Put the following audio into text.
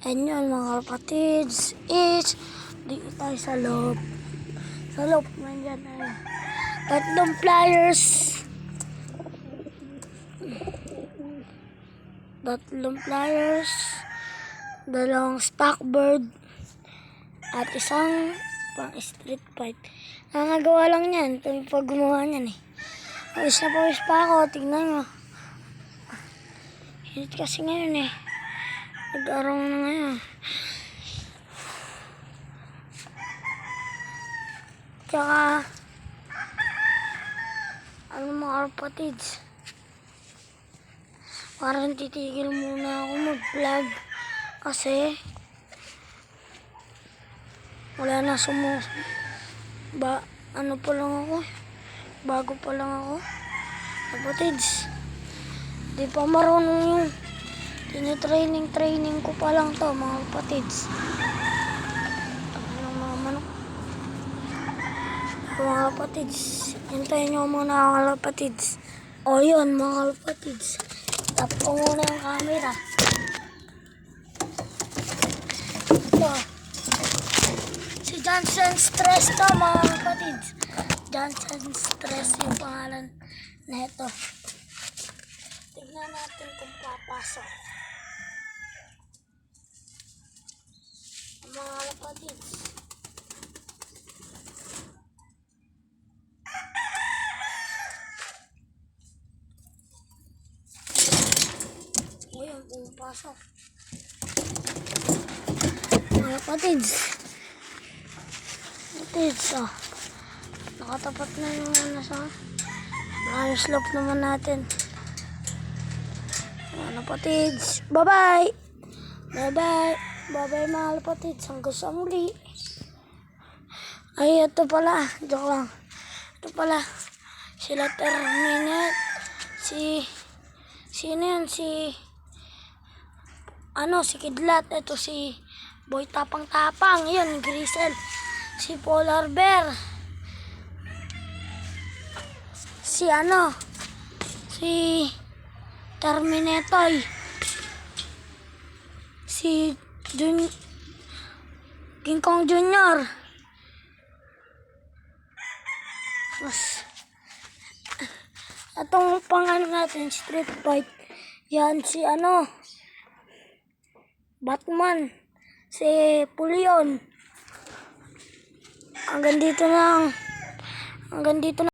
And yun mga kapatids is dito tayo sa loob. Sa loob nandyan ay tatlong pliers. Dalawang stockbird at isang pang street fight. Nakagawa lang yan. Ito pag gumawa niyan eh. Pawis na pawis pa ako. Tignan mo. Hinit kasi ngayon eh. Nag-araw na ngayon. Tsaka ano mga kapatids, parang titigil muna ako mag-vlog kasi wala na ano pa lang ako, bago pa lang ako kapatids, di pa marunong yung training ko pa lang to mga kapatids. Mga kapatids, hintayin nyo muna mga kapatids. O yun mga kapatids, tap ko muna yung camera. Ito si Johnson Stress to mga kapatids. Johnson Stress yung pangalan na ito. Tignan natin kung papasok mga kapatids. Ayun, pumapasok. Mga kapatids. Oh. Nakatapat na yung nasa. Maraming slope naman natin. Mga kapatids. Bye-bye! Bye-bye! Bye-bye mga kapatids. Hanggang sa muli. Ay, ito pala. Joke lang. Ito pala. Sila Terminate. Sino yun? Si Kidlat. Ito si Boy Tapang-Tapang. Yun, Grisel. Si Polar Bear. Si Terminator. Si King Kong Jr. Atong pangano natin, street fight. Yan si Batman. Si Pulion. Hanggang dito na.